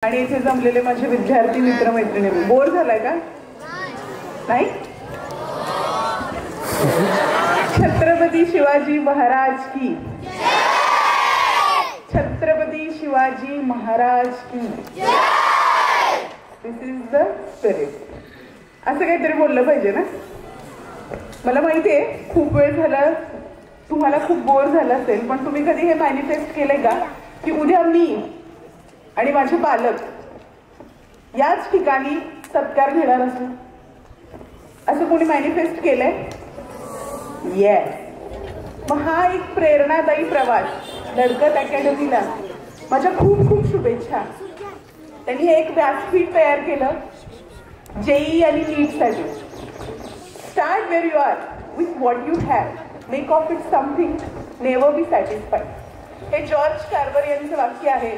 आणि इथे जमलेले माझे विद्यार्थी मित्रमैत्रिणी. बोर झालाय का? नाही. छत्रपती शिवाजी महाराज की. छत्रपती शिवाजी महाराज की. दिस इज द स्पिरिट. असं काहीतरी बोललं पाहिजे ना. मला माहितीये खूप वेळ झाला तुम्हाला खूप बोर झालं असेल, पण तुम्ही कधी हे मॅनिफेस्ट केलंय का की उद्या मी आणि माझे पालक याच ठिकाणी सत्कार घेणार असू? असं कोणी मॅनिफेस्ट केलंय? येस. मग हा एक प्रेरणादायी प्रवास लडकत अकॅडमीला माझ्या खूप खूप शुभेच्छा. त्यांनी हे एक व्यासपीठ तयार केलं जेई आणि नीटसाठी. Start where you are with what you have, make of it something, never be satisfied. हे जॉर्ज कार्वर यांचं वाक्य आहे.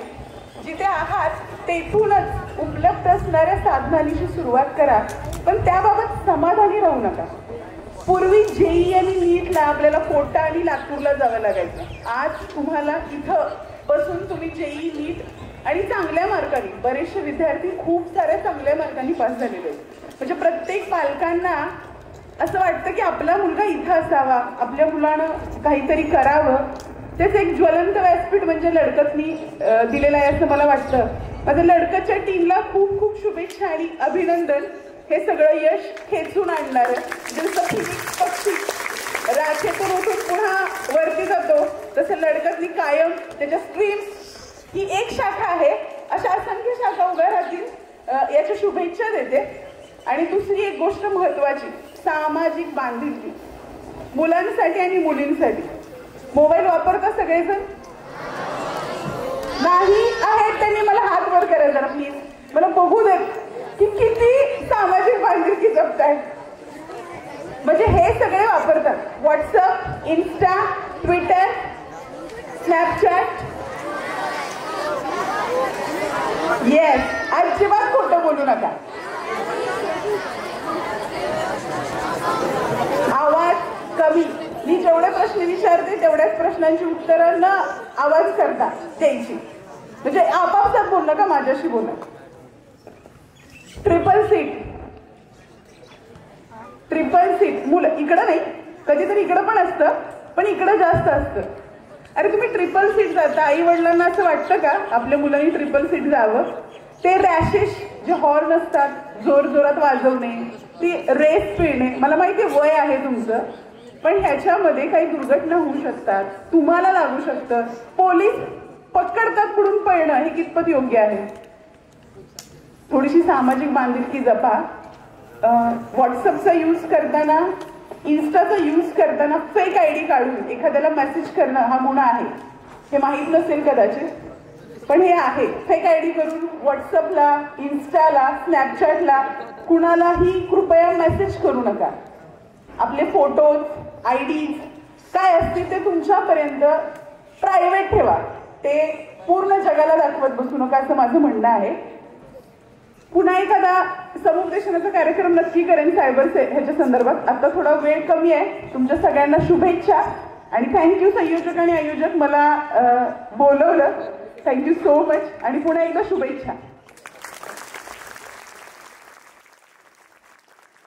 जिथे आहात तेथूनच उपलब्ध असणाऱ्या साधनांची सुरुवात करा, पण त्याबाबत समाधानी राहू नका. पूर्वी जेई आणि नीटला आपल्याला कोटा आणि नागपूरला जावं लागायचं. आज तुम्हाला इथं बसून तुम्ही जेई नीट आणि चांगल्या मार्कांनी, बरेचसे विद्यार्थी खूप साऱ्या चांगल्या मार्कांनी पास झालेले आहेत. म्हणजे प्रत्येक पालकांना असं वाटतं की आपला मुलगा इथं असावा, आपल्या मुलानं काहीतरी करावं. तेच एक ज्वलंत व्यासपीठ म्हणजे लडकतनी दिलेलं आहे असं मला वाटतं. माझ्या लडकतच्या टीमला खूप खूप शुभेच्छा आणि अभिनंदन. हे सगळं यश खेचून आणणार. जसं फिनिक्स पक्षी राखेतून उठून पुन्हा वरती जातो, तसं लडकतनी कायम त्याच्या स्ट्रीम्स ही एक शाखा आहे, अशा असंख्य शाखा उभ्या राहतील याच्या शुभेच्छा देते. आणि दुसरी एक गोष्ट महत्वाची, सामाजिक बांधिलकी मुलांसाठी आणि मुलींसाठी. मोबाईल वापरता सगळेजण? नाही आहेत त्यांनी मला हात वर करा जरा प्लीज, मला बघू देत की किती सामाजिक बांधिलकी जपतायत. म्हणजे हे सगळे वापरतात WhatsApp, Insta, Twitter, Snapchat. Yes, अजिबात खोटं बोलू नका. आवाज कमी. मी जेवढे प्रश्न विचारते तेवढ्याच प्रश्नांची उत्तरं न आवाज करता द्यायची. म्हणजे आपापसात बोल नका, माझ्याशी बोला. Triple seat. ट्रिपल सीट मुलं इकडं नाही, कधीतरी इकडं पण असतं, पण इकडं जास्त असतं. अरे तुम्ही ट्रिपल सीट जाता, आई वडिलांना असं वाटतं का आपल्या मुलांनी ट्रिपल सीट जावं? ते रॅशेस जे हॉर्न असतात, जोर जोरात वाजवणे, ती रेस पिळणे. मला माहिती वय आहे तुमचं, पण ह्याच्यामध्ये काही दुर्घटना होऊ शकतात, तुम्हाला लागू शकतं. पोलीस पकडतात पुढून पळणं, हे कितपत योग्य आहे? थोडीशी सामाजिक बांधिलकी जपा. व्हॉट्सअपचा यूज करताना, इन्स्टाचा यूज करताना फेक आयडी काढून एखाद्याला मेसेज करणं हा गुन्हा आहे. हे माहीत नसेल कदाचित, पण हे आहे. फेक आयडी करून व्हॉट्सअपला, इन्स्टाला, स्नॅपचॅटला कुणालाही कृपया मेसेज करू नका. आपले फोटोज, आयडीज काय असतील ते तुमच्यापर्यंत प्रायव्हेट ठेवा. ते पूर्ण जगाला दाखवत बसू नका असं माझं म्हणणं आहे. पुन्हा एखादा समुपदेशनाचा कार्यक्रम नक्की करेन सायबर ह्याच्या संदर्भात. आता थोडा वेळ कमी आहे. तुमच्या सगळ्यांना शुभेच्छा आणि थँक्यू संयोजक आणि आयोजक मला बोलवलं. थँक्यू सो मच आणि पुन्हा एकदा शुभेच्छा.